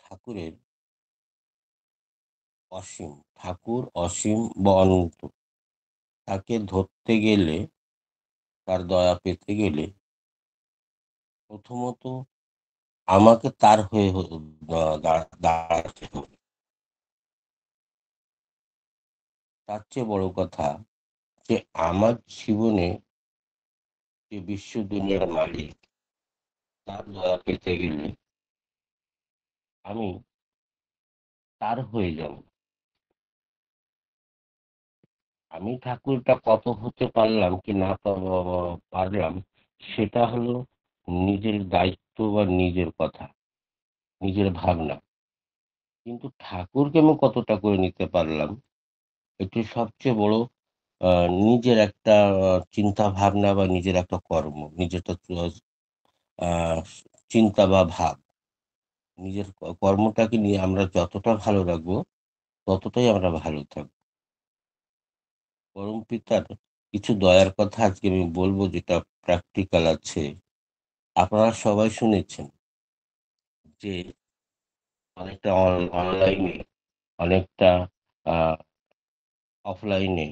ঠাকুরের অসীম, ঠাকুর অসীম বা অনন্ত। তাকে ধরতে গেলে, তার দয়া পেতে গেলে প্রথমত আমাকে তার হয়ে দাঁড়াতে হবে। তার চেয়ে বড় কথা যে আমার জীবনে যে বিশ্ব দুনিয়ার মালিক, তার দয়া পেতে গেলে আমি তার হয়ে যাব। আমি ঠাকুরটা কত হতে পারলাম কি না পারলাম, সেটা হলো নিজের দায়িত্ব বা নিজের কথা, নিজের ভাবনা। কিন্তু ঠাকুরকে আমি কতটা করে নিতে পারলাম, এটি সবচেয়ে বড় নিজের একটা চিন্তা ভাবনা বা নিজের একটা কর্ম, নিজের একটা আহ, চিন্তা বা ভাব। নিজের কর্মটাকে নিয়ে আমরা যতটা ভালো রাখবো, ততটাই আমরা ভালো থাকবো। পরম পিতার কিছু দয়ার কথা আজকে আমি বলবো, যেটা প্র্যাকটিক্যাল আছে। আপনারা সবাই শুনেছেন যে অনেকটা অনলাইনে, অনেকটা অফলাইনে,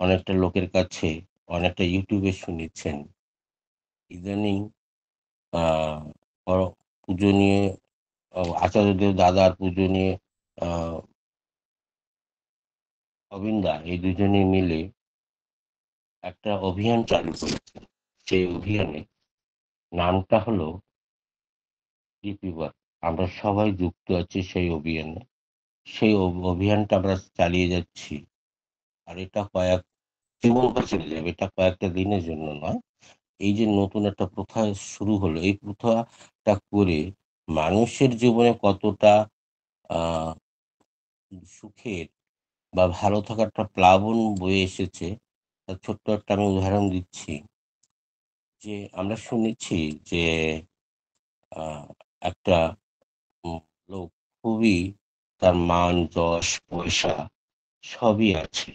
অনেকটা লোকের কাছে, অনেকটা ইউটিউবে শুনেছেন ইদানিং আহ পুজো নিয়ে, আচার্যদেব দাদার পুজো নিয়ে আহ অবিন্দা এই দুজনে মিলে একটা অভিযান চালু করেছে। সেই অভিযানে নামটা হলো ডিপি ওয়ার্ক। আমরা সবাই যুক্ত আছি সেই অভিযানে। সেই অভিযানটা আমরা চালিয়ে যাচ্ছি। আর এটা জীবনভর চলে যাবে, এটা কয়েকটা দিনের জন্য নয়। এই যে নতুন একটা প্রথা শুরু হলো, এই প্রথাটা করে মানুষের জীবনে কতটা আহ সুখের বা ভালো থাকার একটা প্লাবন বয়ে এসেছে, তার ছোট্ট একটা আমি উদাহরণ দিচ্ছি। যে আমরা শুনেছি যে আহ, একটা উম, লোক খুবই, তার মান যশ পয়সা সবই আছে,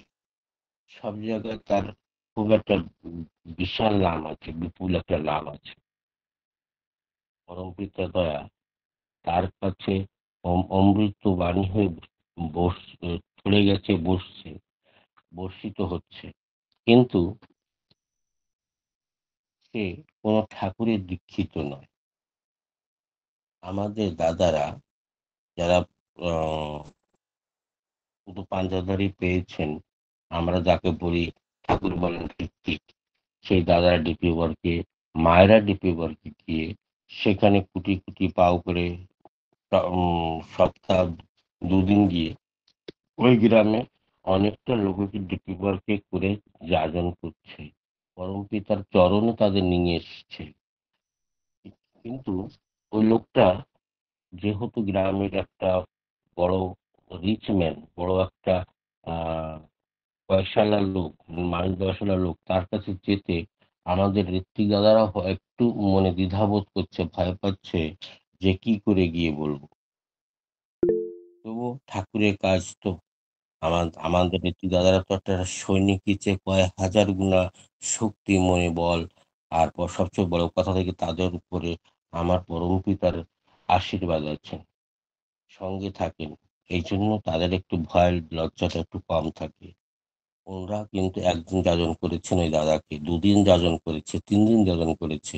সব জায়গায় তার খুব একটা বিশাল নাম আছে, বিপুল একটা নাম আছে। পরম পিতা দয়া তার কাছে অমৃত বাণী হয়ে বস চলে গেছে, বসছে, বর্ষিত হচ্ছে। কিন্তু সে কোনো ঠাকুরের দীক্ষিত নয়। আমাদের দাদারা যারা আহ, শুধু পাঞ্জাধারী পেয়েছেন, আমরা যাকে বলি ঠাকুর বলেন কৃত্তিক, সেই দাদারা ডিপি ওয়ার্কে, মায়েরা ডিপি ওয়ার্কে গিয়ে সেখানে কুটি কুটি পাও করে সপ্তাহ দুদিন গিয়ে ওই গ্রামে অনেকটা লোককে ডিপি ওয়ার্কে করে যাজন করছে, পরম পিতার চরণে তাদের নিয়ে এসছে। কিন্তু ওই লোকটা যেহেতু গ্রামের একটা বড় রিচ ম্যান, বড় একটা আহ পয়সাওয়ালা লোক, মানুষ পয়সাওয়ালা লোক, তার কাছে যেতে আমাদের ঋত্বিক দাদারা একটু মনে দ্বিধাবোধ করছে, ভয় পাচ্ছে যে কি করে গিয়ে বলবো। তবু ঠাকুরের কাজ তো, আমাদের ঋত্বিক দাদারা তো একটা সৈনিকের চেয়ে কয়েক হাজার গুণা শক্তি, মনে বল। আর সবচেয়ে বড় কথা থেকে তাদের উপরে আমার পরম পিতার আশীর্বাদ আছে, সঙ্গে থাকেন। এই জন্য তাদের একটু ভয় লজ্জাটা একটু কম থাকে। ওরা কিন্তু একদিন যাজন করেছেন ওই দাদাকে, দুদিন যাজন করেছে, 3 দিন যাজন করেছে,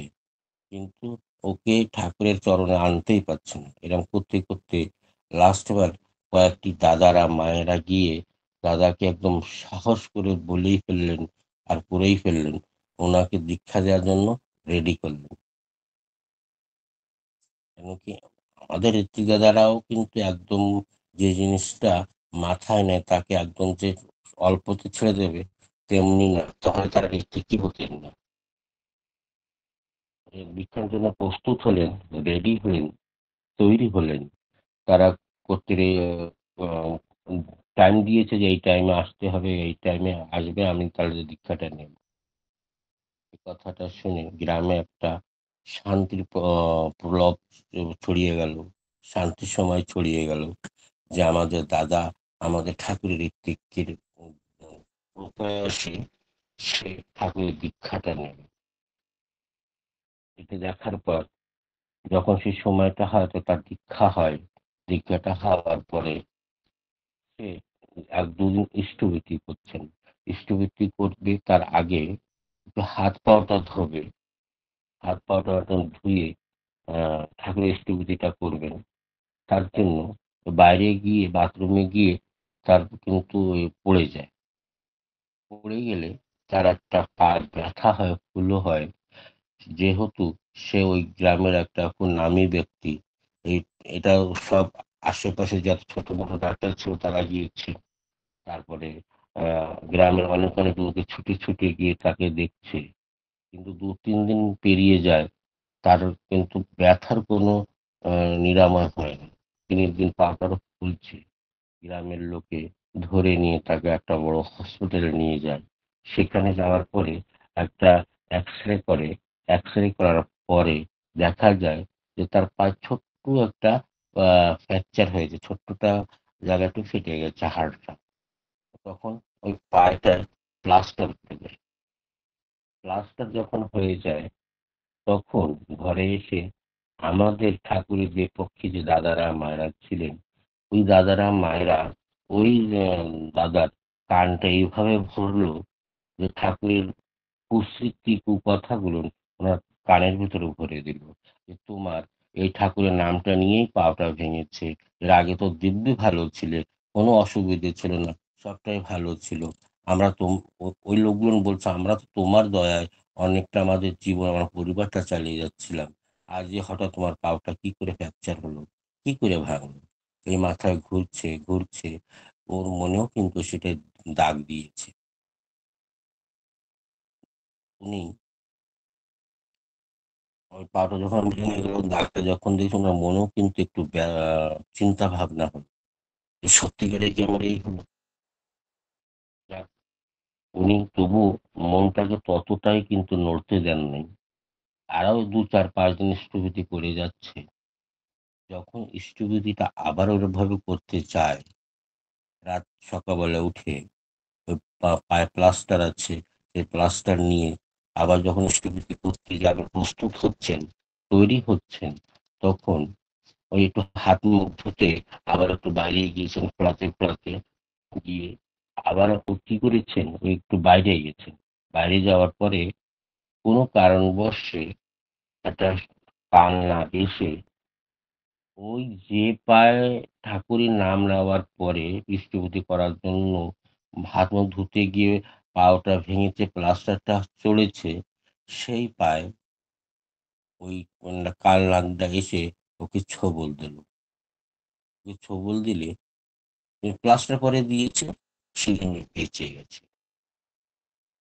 কিন্তু ওকে ঠাকুরের চরণে আনতেই পারছে না। এরকম করতে করতে লাস্ট বার কয়েকটি দাদারা মায়েরা গিয়ে দাদাকে একদম সাহস করে বলেই ফেললেন, আর করেই ফেললেন, ওনাকে দীক্ষা দেওয়ার জন্য রেডি করলেন। কেন কি, আমাদের ঋত্বিক দাদারাও কিন্তু একদম যে জিনিসটা মাথায় নেয় তাকে একদম যে অল্পতে ছেড়ে দেবে, তেমনি না, তাহলে তারা ঋত্বিকই হতেন না। দীক্ষার জন্য প্রস্তুত হলেন, রেডি হলেন, তৈরি হলেন। তারা করতে টাইম দিয়েছে যে এই টাইমে আসতে হবে, এই টাইমে আসবে, আমি তাহলে দীক্ষাটা নেব। এই কথাটা শুনে গ্রামে একটা শান্তির প্রলাপ ছড়িয়ে গেল, শান্তির সময় ছড়িয়ে গেল, যে আমাদের দাদা, আমাদের ঠাকুরের ঋত্বিকের প্রয়াসে সে ঠাকুরের দীক্ষাটা নেবে। এটা দেখার পর যখন সেই সময়টা হয়, তো তার দীক্ষা হয়, দীক্ষাটা হওয়ার পরে সে ১-২ দিন ইষ্টভৃতি করছেন। ইষ্টভৃতি করবে তার আগে একটু হাত পাটা ধোবে। হাত পাটা একদম ধুয়ে ঠাকুরের ইষ্টভৃতিটা করবেন। তার জন্য বাইরে গিয়ে বাথরুমে গিয়ে তার কিন্তু পড়ে যায়। পড়ে গেলে তার একটা পা ব্যথা হয়, ফুলো হয়। যেহেতু সে ওই গ্রামের একটা খুব নামী ব্যক্তি, এই এটা সব আশেপাশে যত ছোট-মোটো ডাক্তার ছিল তারা গিয়েছে। তারপরে গ্রামের অনেক, অনেক লোকে ছুটে, ছুটে গিয়ে তাকে দেখছে। কিন্তু ২-৩ দিন পেরিয়ে যায়। তার কিন্তু ব্যথার কোনো আ নিরাময় হয় না। দিনের দিন পা তারও ফুলছে। গ্রামের লোকে ধরে নিয়ে তাকে একটা বড় হসপিটালে নিয়ে যায়। সেখানে যাওয়ার পরে একটা এক্স-রে করে। এক্স-রে করার পরে দেখা যায় যে তার পায়ে ছোট্ট একটা আ ফ্র্যাকচার হয়েছে। ছোট্টটা জায়গাটা ফেটে গেছে হাড়টা। তখন ওই পায়েটায় প্লাস্টার হয়ে যায়। প্লাস্টার যখন হয়ে যায় তখন ঘরে এসে আমাদের ঠাকুরের যে পক্ষে যে দাদারা মায়েরা ছিলেন, ওই দাদারা মায়েরা ওই দাদার কানটা এইভাবে ভরলো যে ঠাকুরের কুস্মৃতি কুকথাগুলো ওনার কানের ভিতরে ভরে দিল। যে তোমার এই ঠাকুরের নামটা নিয়েই পাটা ভেঙেছে। এর আগে তো দিব্যি ভালো ছিলে, কোনো অসুবিধে ছিল না, সবটাই ভালো ছিল। আমরা ওই লোকগুলো বলছে আমরা তো তোমার দয়ায় অনেকটা আমাদের জীবন, আমার পরিবারটা চালিয়ে যাচ্ছিলাম। আজ যে হঠাৎ তোমার পাটা কি করে ফ্র্যাকচার হলো? কি করে ভাঙলো? এই মাথায় ঘুরছে, ঘুরছে। ওর মনেও কিন্তু সেটা দাগ দিয়েছে। উনি ওই পাটা যখন ভেঙে গেল, দাগটা যখন দেখছি উনার মনেও কিন্তু একটু চিন্তা ভাবনা হলো। যে সত্যিকারে কি আমার এই হলো? যাক, উনি তবু মনটাকে ততটাই কিন্তু নড়তে দেন নাই। আরও ২, ৪, ৫ দিন স্থবিতি করে যাচ্ছে। যখন স্থবিতিটা আবার ওরভাবে করতে চায়, রাত সকালবেলা উঠে ওই পায়ে প্লাস্টার আছে, সেই প্লাস্টার নিয়ে আবার যখন স্থবিতি করতে যাবেন, প্রস্তুত হচ্ছেন, তৈরি হচ্ছেন, তখন ওই একটু হাত মুখ ধুতে আবার একটু বাইরে গিয়েছেন খোলাতে খোলাতে গিয়ে আবার ও কি করেছেন ওই একটু বাইরে গেছেন। বাইরে যাওয়ার পরে কোনো কারণবশে একটা কান্না এসে ওই যে পায়ে ঠাকুরের নাম নেওয়ার পরে বৃষ্টিপতি করার জন্য হাত মুখ ধুতে গিয়ে পাটা ভেঙেছে, প্লাস্টারটা চড়েছে, সেই পায়ে ওই কাল নাগটা এসে ওকে ছোবল দিল। ওকে ছোবল দিলে প্লাস্টার করে দিয়েছে, সেখানে বেঁচে গেছে।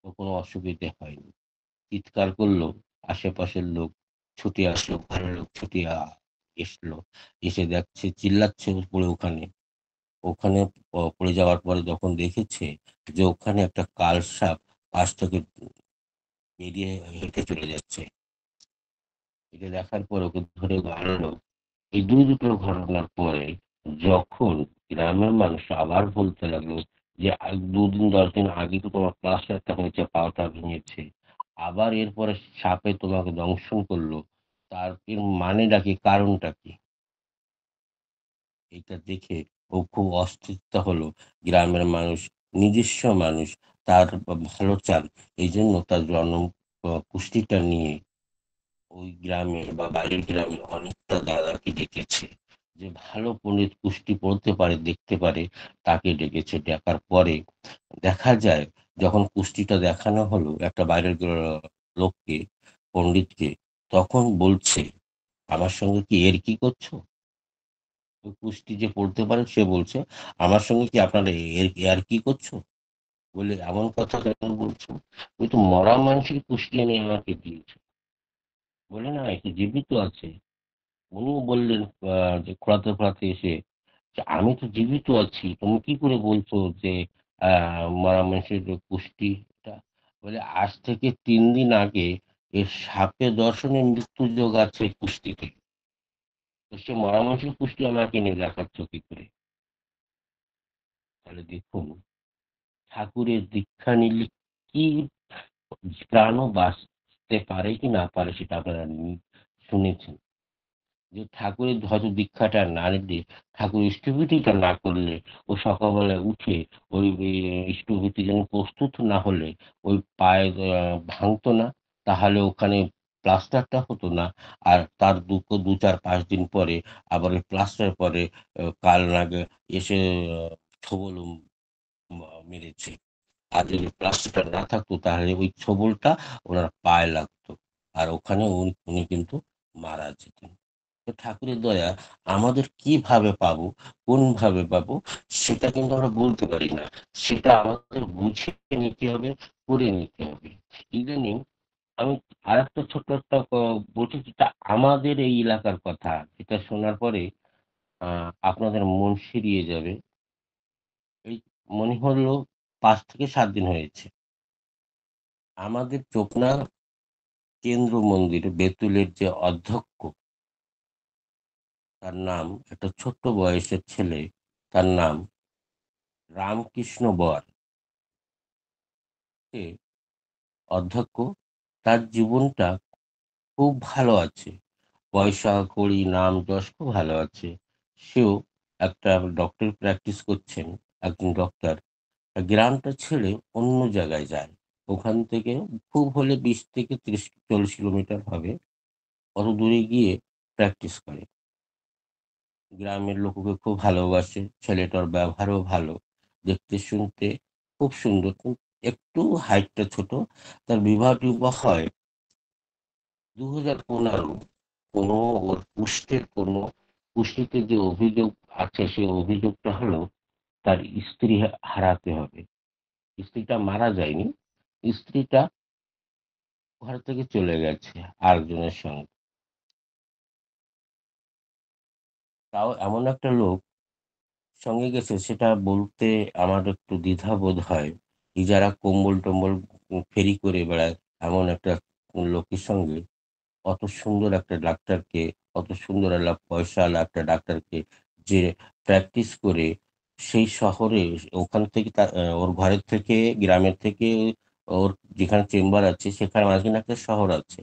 তো কোনো অসুবিধে হয়নি। চিৎকার করলো, আশেপাশের লোক ছুটে আসলো, ঘরের লোক ছুটে এসলো। এসে দেখছে চিল্লাচ্ছে পড়ে ওখানে। ওখানে পড়ে যাওয়ার পরে যখন দেখেছে যে ওখানে একটা কালসাপ পাশ থেকে বেরিয়ে হেঁটে চলে যাচ্ছে। এটা দেখার পর ওকে ধরে আনলো। এই ২ দুটো ঘটনার পরে যখন গ্রামের মানুষ আবার বলতে লাগলো যে ২ দিন ১০ দিন আগে তো তোমার প্লাস্টারটা হয়েছে, পাটা ভেঙেছে। আবার এরপরে সাপে তোমাকে দংশন করলো। তার এর মানেটা কি? কারণটা কি? এটা দেখে ও খুব অস্থিরতা হলো। গ্রামের মানুষ, নিজস্ব মানুষ তার ভালো চান। এইজন্য তার জন্ম কুষ্ঠিটা নিয়ে ওই গ্রামের বা বাইরের গ্রামের অনেকটা দাদাকে ডেকেছে। যে ভালো পণ্ডিত কুষ্টি পড়তে পারে, দেখতে পারে, তাকে ডেকেছে। ডাকার পরে দেখা যায় যখন কুষ্টিটা দেখানো হলো একটা বাইরের লোককে, পণ্ডিতকে, তখন বলছে, "আমার সঙ্গে কি এরকি করছো?" ওই কুষ্টি যে পড়তে পারে সে বলছে, "আমার সঙ্গে কি আপনারা ইয়ার্কি করছো?" বলে, "এমন কথা কেন বলছো? ওই তো মরা মানুষের কুষ্টি এনে আমাকে দিয়েছো।" বলে, "না, এ তো জীবিত আছে।" উনিও বললেন যে খোঁড়াতে, খোঁড়াতে এসে যে, "আমি তো জীবিত আছি। তুমি কি করে বলছো যে আ মরা মানুষের কুষ্টি এটা?" বলে, "আজ থেকে ৩ দিন আগে এর সাপে দর্শনে মৃত্যুর যোগ আছে এই কুষ্টিতে। তো সে মরা মানুষের কুষ্টি আমাকে এনে দেখাচ্ছ কি করে?" তাহলে দেখুন ঠাকুরের দীক্ষা নিলে কি প্রাণও বাঁচতে পারে কি না পারে সেটা আপনারা শুনেছেন। যে ঠাকুরের হয়তো দীক্ষাটা না নিলে, ঠাকুর ইষ্টভৃতিটা না করলে, ও সকালবেলায় উঠে ওই ইষ্টভৃতি যেন প্রস্তুত না হলে ওই পায়ে ভাঙতো না, তাহলে ওখানে প্লাস্টারটা হতো না। আর তার ২ ৪ ৫ দিন পরে আবার ওই প্লাস্টার পরে কাল নাগে এসে ছোবল মেরেছে। আর যদি প্লাস্টারটা না থাকতো তাহলে ওই ছোবলটা ওনার পায়ে লাগতো। আর ওখানে উনি কিন্তু মারা যেতেন। তো ঠাকুরের দয়া আমাদের কিভাবে পাবো, কোনভাবে পাবো, সেটা কিন্তু আমরা বলতে পারি না। সেটা আমাদের বুঝে নিতে হবে, করে নিতে হবে। ইদানিং আমি আরেকটা ছোট্ট একটা বলছি, যেটা আমাদের এই এলাকার কথা, যেটা শোনার পরে আপনাদের মন শিরিয়ে যাবে। এই মনে হলো ৫ থেকে ৭ দিন হয়েছে। আমাদের চোপনা কেন্দ্র মন্দির বেতুলের যে অধ্যক্ষ, তার নাম, একটা ছোট্ট বয়সের ছেলে, তার নাম রামকৃষ্ণ বর, সে অধ্যক্ষ। তার জীবনটা খুব ভালো আছে, পয়সা কড়ি নাম যশ খুব ভালো আছে। সেও একটা ডক্টর প্র্যাকটিস করছেন, একজন ডক্টর। গ্রামটা ছেড়ে অন্য জায়গায় যায়। ওখান থেকে খুব হলে ২০ থেকে ৩০ ৪০ কিলোমিটার হবে, অত দূরে গিয়ে প্র্যাকটিস করে। গ্রামের লোক ওকে খুব ভালোবাসে, ছেলেটার ব্যবহারও ভালো, দেখতে শুনতে খুব সুন্দর, কিন্তু একটু হাইটটা ছোট। তার বিবাহ-টিবাহ হয় ২০১৫। কোনো ওর কোনো পুষ্টিতে যে অভিযোগ আছে, সেই অভিযোগটা হলো তার স্ত্রী হারাতে হবে। স্ত্রীটা মারা যায়নি, স্ত্রীটা ঘর থেকে চলে গেছে আরেকজনের সঙ্গে। তাও এমন একটা লোক সঙ্গে গেছে, সেটা বলতে আমার একটু দ্বিধাবোধ হয়। যারা কম্বল-টম্বল ফেরি করে বেড়ায়, এমন একটা লোকের সঙ্গে অত সুন্দর একটা ডাক্তারকে, অত সুন্দর একটা পয়সাওয়ালা একটা ডাক্তারকে, যে প্র্যাকটিস করে সেই শহরে, ওখান থেকে ওর ঘরের থেকে, গ্রামের থেকে ওর যেখানে চেম্বার আছে সেখানে মাঝখানে একটা শহর আছে।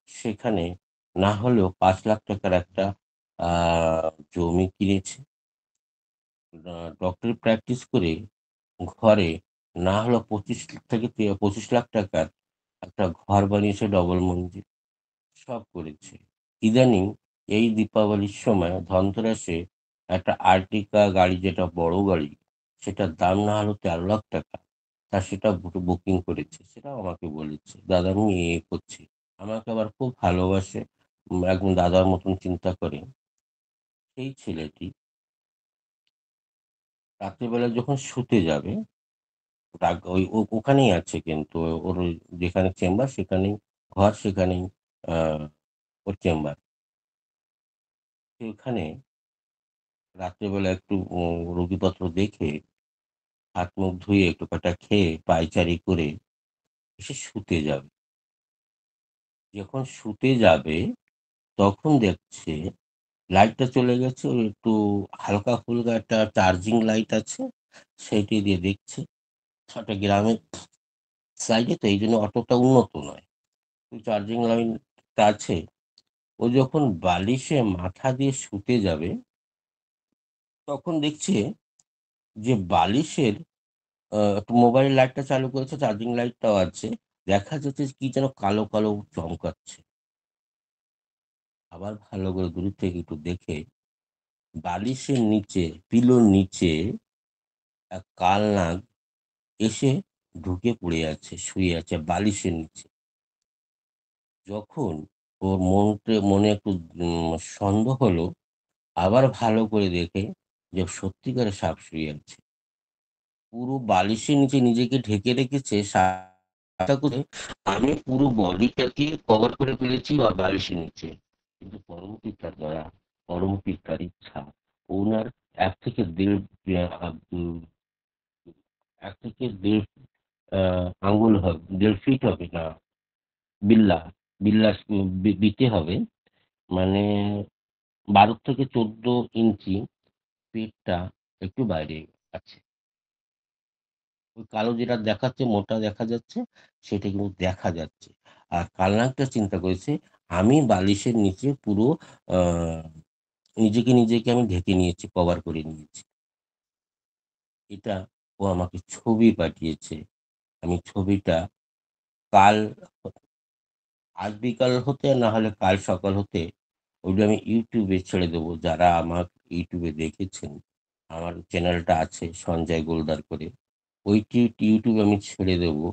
সেখানে না হলেও ৳৫,০০,০০০ একটা আ জমি কিনেছে। ডক্টরি প্র্যাকটিস করে ঘরে না হলেও ২৫ লাখ টাকার একটা ঘর বানিয়েছে, ডবল মঞ্জিল। সব করেছে। ইদানিং এই দীপাবলির সময় ধনতেরাসে একটা আর্টিকা গাড়ি, যেটা বড় গাড়ি, সেটার দাম না হলো ৳১৩,০০,০০০। তা সেটা বুকিং করেছে। সেটাও আমাকে বলেছে, "দাদা আমি করছি।" আমাকে আবার খুব ভালোবাসে। একদম দাদার মতন চিন্তা করে। সেই ছেলেটি রাত্রিবেলা যখন শুতে যাবে, ওই ওখানেই আছে, কিন্তু ওর যেখানে চেম্বার সেখানেই ঘর, সেখানেই আ ওর চেম্বার। সেখানে রাত্রেবেলা একটু রোগীপত্র দেখে, হাত মুখ ধুয়ে, একটু কটা খেয়ে, পায়চারি করে এসে শুতে যাবে। যখন শুতে যাবে তখন দেখছে লাইটটা চলে গেছে। ওই একটু হালকা-ফুলকা একটা চার্জিং লাইট আছে, সেইটি দিয়ে দেখছে। একটা গ্রামের সাইডে তো, এইজন্য অতটা উন্নত নয়। ওই চার্জিং লাইনটা আছে। ও যখন বালিশে মাথা দিয়ে শুতে যাবে, তখন দেখছে যে বালিশের একটু মোবাইল লাইটটা চালু করেছে, চার্জিং লাইটটাও আছে। দেখা যাচ্ছে কি যেন কালো, কালো চমকাচ্ছে। আবার ভালো করে দূর থেকে একটু দেখে, বালিশের নিচে, পিলোর নিচে কালনাগ এসে ঢুকে পড়ে আছে, শুয়ে আছে বালিশের নিচে। যখন ওর মনে একটু সন্দেহ হলো, আবার ভালো করে দেখে যে সত্যিকারের সাপ শুয়ে আছে। পুরো বালিশের নিচে নিজেকে ঢেকে রেখেছে সাপটা করে। আমি পুরো বডিটাকে কভার করে ফেলেছি বালিশের নিচে। কিন্তু পরম পিতার দয়া, পরম পিতার ইচ্ছা, ওনার ১ থেকে ১.৫ উম ১ থেকে ১.৫ আঙ্গুল হবে, ১.৫ ফিট হবে না, বিল্লা, বিল্লা বিতে হবে। মানে ১২ থেকে ১৪ ইঞ্চি, পেটটা একটু বাইরে আছে। ওই কালো যেটা দেখাচ্ছে, মোটা দেখা যাচ্ছে, সেটা কিন্তু দেখা যাচ্ছে। আর কালনাকটা চিন্তা করেছে, আমি বালিশের নিচে পুরো আ নিজেকে আমি ঢেকে নিয়েছি, কভার করে নিয়েছি। এটা ও আমাকে ছবি পাঠিয়েছে। আমি ছবিটা কাল আজ বিকাল হতে না হলে কাল সকাল হতে ওইটা আমি YouTube এ ছেড়ে দেবো। যারা আমার YouTube এ দেখেছেন, আমার চ্যানেলটা আছে সঞ্জয় গোলদার করে। ওইটি YouTube এ আমি ছেড়ে দেবো।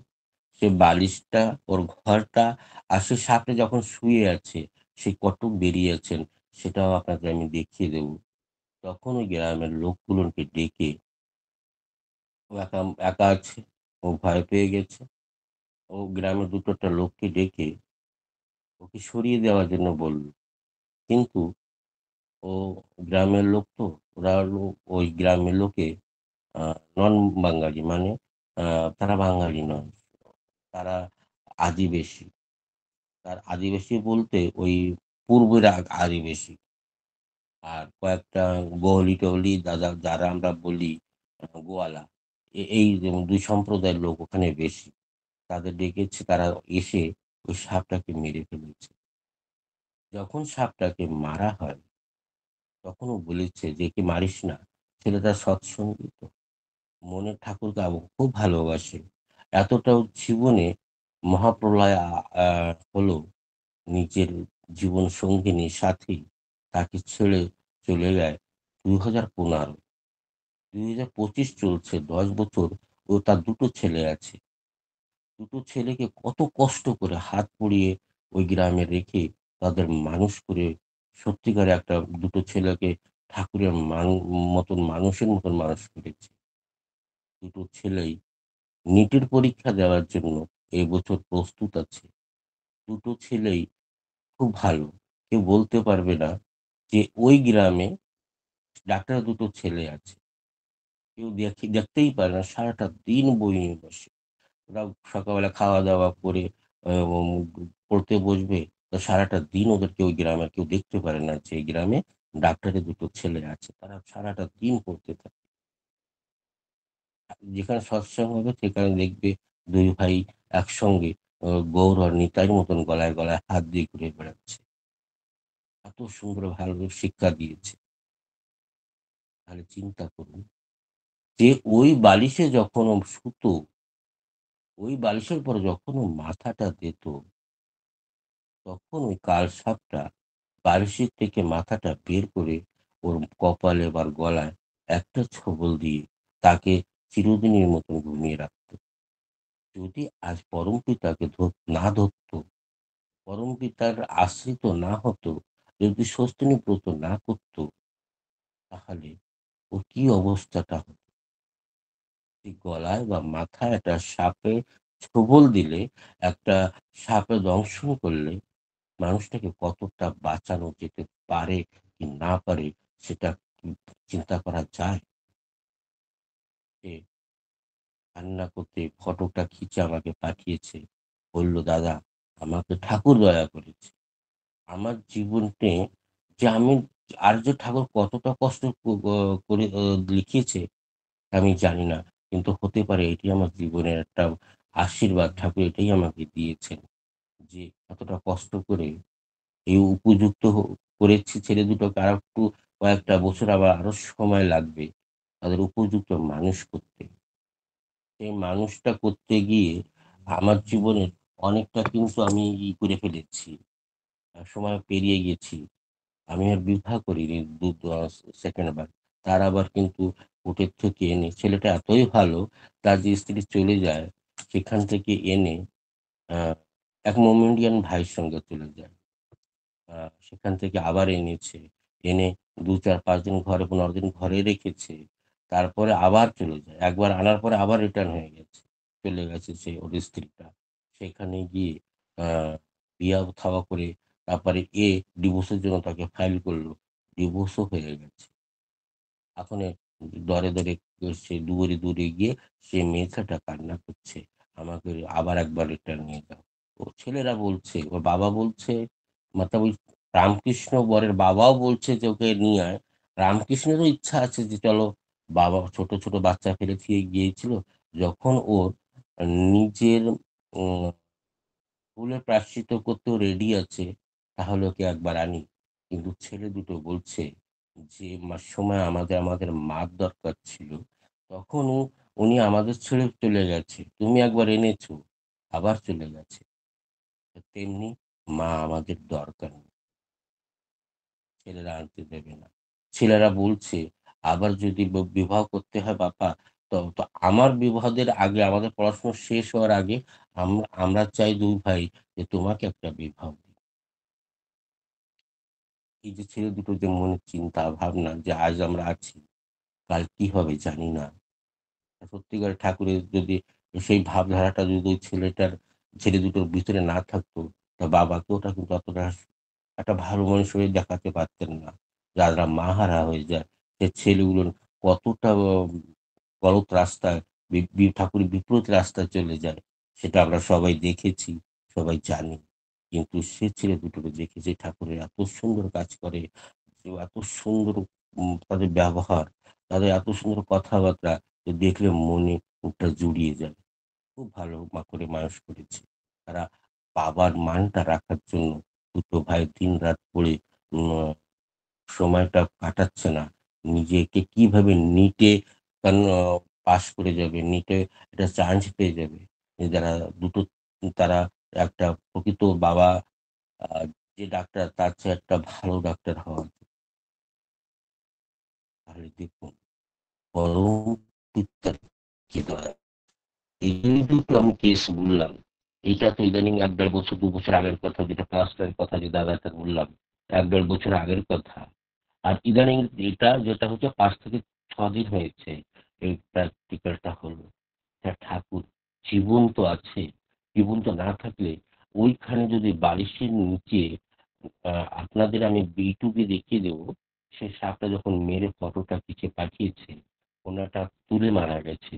সে বালিশটা, ওর ঘরটা আর সে সাপে যখন শুয়ে আছে, সে কটক বেরিয়েছেন সেটাও আপনাকে আমি দেখিয়ে দেবো। তখন ওই গ্রামের লোকগুলোকে ডেকে, ও একা আছে, ও ভয় পেয়ে গেছে। ও গ্রামের ২ টা লোককে ডেকে ওকে সরিয়ে দেওয়ার জন্য বলল। কিন্তু ও গ্রামের লোক তো, ওরা হলো ওই গ্রামের লোকে আ নন বাঙালি মানে আ তারা বাঙালি নয়। তারা আদিবাসী। আদিবাসী বলতে ওই পূর্বের আদিবাসী। আর কয়েকটা গোয়ালি-টোয়ালি যারা আমরা বলি গোয়ালা। এই যেমন ২ সম্প্রদায়ের লোক ওখানে বেশি। তাদের ডেকেছে, তারা এসে ওই সাপটাকে মেরে ফেলেছে। যখন সাপটাকে মারা হয়, তখন ও বলেছে যে, "একে মারিস না।" ছেলেটা সৎসঙ্গী তো। মনের ঠাকুরকে খুব ভালোবাসে। এতটাও জীবনে মহাপ্রলয় আ হলো, নিজের জীবন সঙ্গিনী সাথী তাকে ছেড়ে চলে যায় ২০১৫। ২০২৫ চলছে, ১০ বছর ও তার ২ টো ছেলে আছে। ২ টো ছেলেকে কত কষ্ট করে হাত পুড়িয়ে ওই গ্রামে রেখে তাদের মানুষ করে সত্যিকারে একটা ২ টো ছেলেকে ঠাকুরের মতন মানুষের মতন মানুষ করেছে। ২ টো ছেলেই নিটের পরীক্ষা দেওয়ার জন্য এবছর প্রস্তুত আছে। ২ টো ছেলেই খুব ভালো। কেউ বলতে পারবে না যে ওই গ্রামে ডাক্তারের ২ টো ছেলে আছে। কেউ দেখতেই পারে না। সারাটা দিন বই নিয়ে বসে। ওরা সকালবেলা খাওয়া-দাওয়া করে উম পড়তে বসবে। তো সারাটা দিন ওদেরকে ওই গ্রামের কেউ দেখতে পারে না যে এই গ্রামে ডাক্তারের ২ টো ছেলে আছে। তারা সারাটা দিন পড়তে থাকে। যেখানে সৎসঙ্গ হবে সেখানে দেখবে ২ ভাই একসঙ্গে গৌর আর নিতাইয়ের মতন গলায় হাত দিয়ে ঘুরে বেড়াচ্ছে। এত সুন্দর ভালো শিক্ষা দিয়েছে। তাহলে চিন্তা করুন যে ওই বালিশে যখন ও শুতো, ওই বালিশের পরে যখন ও মাথাটা দিত, তখন ওই কালসাপটা বালিশের থেকে মাথাটা বের করে ওর কপালে বা গলায় একটা ছোবল দিয়ে তাকে চিরদিনের মতন ঘুমিয়ে রাখত। যদি আজ পরমপিতাকে না ধরত, পরমপিতার আশ্রিত না হতো, যদি সস্তিনী ব্রত না করত, তাহলে ওর কি অবস্থাটা হতো? এই গলায় বা মাথায় একটা সাপে ছোবল দিলে, একটা সাপে দংশন করলে মানুষটাকে কতটা বাঁচানো যেতে পারে কি না পারে সেটা কি চিন্তা করা যায়? সে কান্না করতে ফটোটা খিঁচে আমাকে পাঠিয়েছে। বলল, "দাদা, আমাকে ঠাকুর দয়া করেছে।" আমার জীবনে যে আমি আর্য ঠাকুর কতটা কষ্ট করে লিখিয়েছে আমি জানি না। কিন্তু হতে পারে এটি আমার জীবনের একটা আশীর্বাদ। ঠাকুর এটাই আমাকে দিয়েছেন। যে এতটা কষ্ট করে এই উপযুক্ত করেছি ছেলে দুটোকে, আরেকটু কয়েকটা বছর আরো সময় লাগবে তাদের উপযুক্ত মানুষ করতে। সেই মানুষটা করতে গিয়ে আমার জীবনের অনেকটা কিন্তু আমি করে ফেলেছি। সময় পেরিয়ে গেছি। আমি আর বিবাহ করিনি ২ বার। তার আবার কিন্তু কোর্টের থেকে এনে ছেলেটা এতই ভালো, তার যে স্ত্রী চলে যায় সেখান থেকে এনে আ এক মোমেডিয়ান ভাইয়ের সঙ্গে চলে যায়। আ সেখান থেকে আবার এনেছে। এনে ২, ৪, ৫ দিন ঘরে ১৫ দিন ঘরে রেখেছে। তারপরে আবার চলে যায়। একবার আনার পরে আবার রিটার্ন হয়ে গেছে। চলে গেছে সে ওর স্ত্রীটা। সেখানে গিয়ে আ বিয়া-থাওয়া করে তারপরে ডিভোর্সের জন্য তাকে ফাইল করল। ডিভোর্সও হয়ে গেছে। এখন দরে সে দূরে গিয়ে সে মেয়ে ছেলেটা কান্না করছে। আমাকে আবার একবার রিটার্ন নিয়ে যাও। ওর ছেলেরা বলছে, ওর বাবা বলছে, ওই রামকৃষ্ণ বরের বাবাও বলছে যে, "ওকে নিয়ে আয়।" রামকৃষ্ণেরও ইচ্ছা আছে যে চলো, বাবা ছোট বাচ্চা ফেলে থুয়ে গিয়েছিল। যখন ওর নিজের উম ভুলের প্রায়শ্চিত্ত করতেও রেডি আছে, তাহলে ওকে একবার আনি। কিন্তু ছেলে দুটো বলছে যে, সময় আমাদের মার দরকার ছিল। তখন উনি আমাদের ছেড়ে চলে গেছে। তুমি একবার এনেছো, আবার চলে গেছে। তো তেমনি মা আমাদের দরকার নেই। ছেলেরা আনতে দেবে না। ছেলেরা বলছে, আবার যদি বিবাহ করতে হয় বাবা, তো আমার বিবাহের আগে, আমাদের পড়াশোনা শেষ হওয়ার আগে আমরা চাই ২ ভাই যে তোমাকে একটা বিবাহ দিই। এই যে ছেলে দুটোর যে মনের চিন্তা ভাবনা যে আজ আমরা আছি, কাল কি হবে জানি না। সত্যিকারের ঠাকুরের যদি সেই ভাবধারাটা যদি ওই ছেলে দুটোর ভিতরে না থাকতো, তা বাবাকে ওটা কিন্তু অতটা একটা ভালো মানুষ হয়ে দেখাতে পারতেন না। যারা মাহারা হয়ে যায়, সে ছেলেগুলোর কতটা গলত রাস্তায় ঠাকুরের বিপরীত রাস্তায় চলে যায়, সেটা আমরা সবাই দেখেছি, সবাই জানি। কিন্তু সে ছেলে দুটোকে দেখেছি ঠাকুরের এত সুন্দর কাজ করে, যে এত সুন্দর তাদের ব্যবহার, তাদের এত সুন্দর কথাবার্তা, যে দেখলে মনে বুকটা জুড়িয়ে যায়। খুব ভালো করে মানুষ করেছে। তারা বাবার মানটা রাখার জন্য দুটো ভাই দিনরাত পড়ে উম সময়টা কাটাচ্ছে না। নিজেকে কিভাবে নিটে কেন পাস করে যাবে, নিটে একটা চান্স পেয়ে যাবে। যারা দুটো তারা একটা প্রকৃত বাবা, আ যে ডাক্তার তার চেয়ে একটা ভালো ডাক্তার হওয়া উচিত। তাহলে দেখুন পরম পিতার কি দয়া। এই দুটো আমি কেস বললাম। এইটা তো ইদানিং ১-১.৫ বছর ২ বছর আগের কথা, যেটা পাস্টের কথা যে দাদাটা বললাম। ১-১.৫ বছর আগের কথা। আর ইদানিং এটা যেটা হচ্ছে ৫ থেকে ৬ দিন হয়েছে এই প্র্যাকটিক্যালটা হলো। ঠাকুর জীবন্ত আছে। জীবন্ত না থাকলে ওইখানে যদি বালিশের নিচে আ আপনাদের আমি YouTube এ দেখিয়ে দেব। সে সাপটা যখন মেরে ফটোটা খিচে পাঠিয়েছে, ওনাটা তুলে মারা গেছে।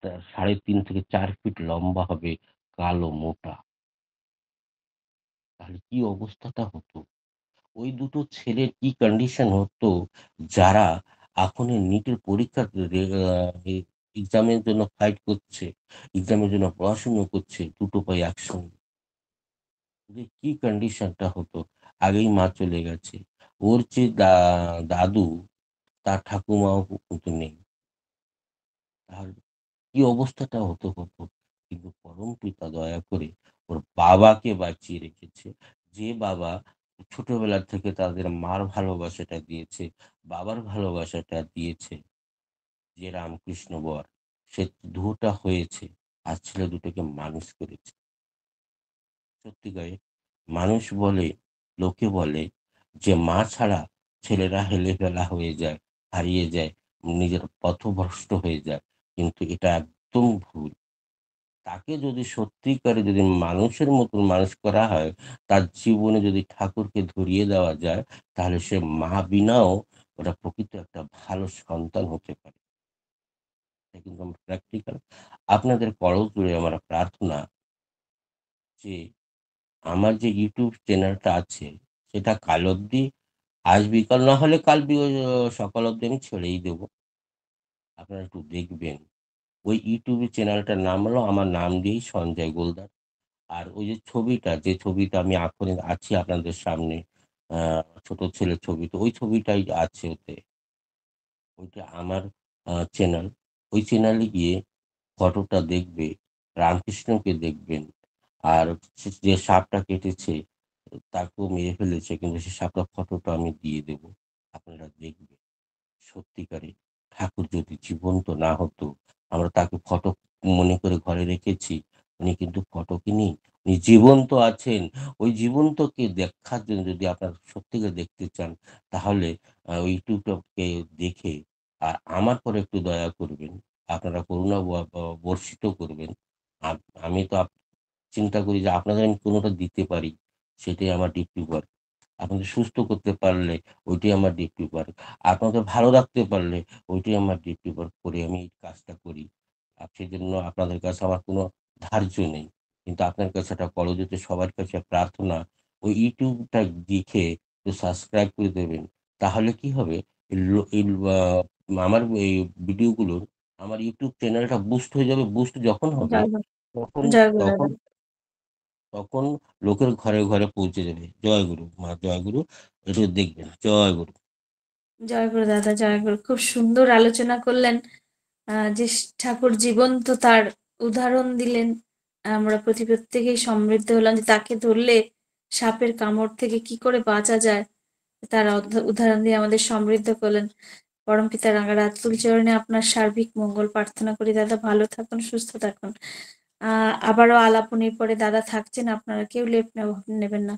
তা ৩.৫ থেকে ৪ ফিট লম্বা হবে, কালো মোটা। তাহলে কি অবস্থাটা হতো? ওই দুটো ছেলের কি কন্ডিশন হতো, যারা এখনের নিটের পরীক্ষা রে আ এ এক্সামের জন্য ফাইট করছে, এক্সামের জন্য পড়াশোনা করছে, দুটো পায়ে একসঙ্গে। যে কি কন্ডিশনটা হতো। আগেই মা চলে গেছে। ওর যে দাদু, তার ঠাকুমাও কিন্তু নেই। তাহলে কি অবস্থাটা হতো। কিন্তু পরমপিতা দয়া করে ওর বাবাকে বাঁচিয়ে রেখেছে। যে বাবা ছোটবেলা থেকে তাদের মার ভালোবাসাটা দিয়েছে, বাবার ভালোবাসাটা দিয়েছে, যে রামকৃষ্ণ বর, সে দুটা হয়েছে। আর ছেলে দুটোকে মানুষ করেছে। সত্যিকারের মানুষ বলে, লোকে বলে যে মা ছাড়া ছেলেরা হেলেফেলা হয়ে যায়, হারিয়ে যায়, নিজের পথভ্রষ্ট হয়ে যায়। কিন্তু এটা একদম ভুল। তাকে যদি সত্যিকারে যদি মানুষের মতন মানুষ করা হয়, তার জীবনে যদি ঠাকুরকে ধরিয়ে দেওয়া যায়, তাহলে সে মা বিনাও ওটা প্রকৃত একটা ভালো সন্তান হতে পারে। এটা কিন্তু আমার প্র্যাকটিক্যাল। আপনাদের করজোড়ে আমার প্রার্থনা যে আমার যে YouTube চ্যানেলটা আছে, সেটা কাল অবধি, আজ বিকাল না হলে কাল সকাল অবধি আমি ছেড়েই দেব। আপনারা একটু দেখবেন। ওই YouTube চ্যানেলটার নাম হলো আমার নাম দিয়েই সঞ্জয় গোলদার। আর ওই যে ছবিটা, যে ছবিটা আমি এখন আছি আপনাদের সামনে, আ ছোট ছেলের ছবি, তো ওই ছবিটাই আছে ওতে। ওইটা আমার চ্যানেল। ওই চ্যানেলে গিয়ে ফটোটা দেখবে, রামকৃষ্ণকে দেখবেন। আর যে সাপটা কেটেছে, তাকেও মেরে ফেলেছে, কিন্তু সে সাপটার ফটোটা আমি দিয়ে দেব। আপনারা দেখবেন। সত্যিকারে ঠাকুর যদি জীবন্ত না হতো, আমরা তাকে ফটো মনে করে ঘরে রেখেছি। উনি কিন্তু ফটোকে নেই। উনি জীবন্ত আছেন। ওই জীবন্তকে দেখার জন্য যদি আপনারা সত্যিকারে দেখতে চান, তাহলে ওই ইউটিউবটাকে দেখে আর আমার পরে একটু দয়া করবেন। আপনারা করুণা বর্ষিত করবেন। আপ আমি তো চিন্তা করি যে আপনাদের আমি কোনটা দিতে পারি, সেটাই আমার ডিউটি ওয়ার্ক। আপনাদের সুস্থ করতে পারলে ওইটাই আমার ডিউটি ওয়ার্ক। আপনাদের ভালো রাখতে পারলে ওইটাই আমার ডিউটি ওয়ার্ক করে আমি এই কাজটা করি। সেজন্য আপনাদের কাছে আমার কোনো ধার্য নেই। কিন্তু আপনার কাছে একটা করজোড়ে সবার কাছে প্রার্থনা, ওই ইউটিউবটা দেখে একটু সাবস্ক্রাইব করে দেবেন। তাহলে কি হবে? লো এই আ আমার এই ভিডিওগুলোর, আমার ইউটিউব চ্যানেলটা বুস্ট হয়ে যাবে। বুস্ট যখন হবে, জয় গুরু, তখন জয় গুরু তখন দাদা। তখন লোকের ঘরে ঘরে পৌঁছে যাবে। জয় গুরু মা, জয় গুরু। একটু দেখবেন। জয় গুরু। জয়গুরু দাদা, জয়গুরু। খুব সুন্দর আলোচনা করলেন। যে ঠাকুর জীবন্ত তার উদাহরণ দিলেন। আমরা প্রত্যেকেই সমৃদ্ধ হলাম যে তাকে ধরলে সাপের কামড় থেকে কি করে বাঁচা যায়, তার উদাহরণ দিয়ে আমাদের সমৃদ্ধ করলেন। পরমপিতা রাঙারাত তুলচরণে আপনার সার্বিক মঙ্গল প্রার্থনা করি। দাদা ভালো থাকুন, সুস্থ থাকুন। আবারও আলাপনের পরে দাদা থাকছেন, আপনারা কেউ লেপ নেবেন না।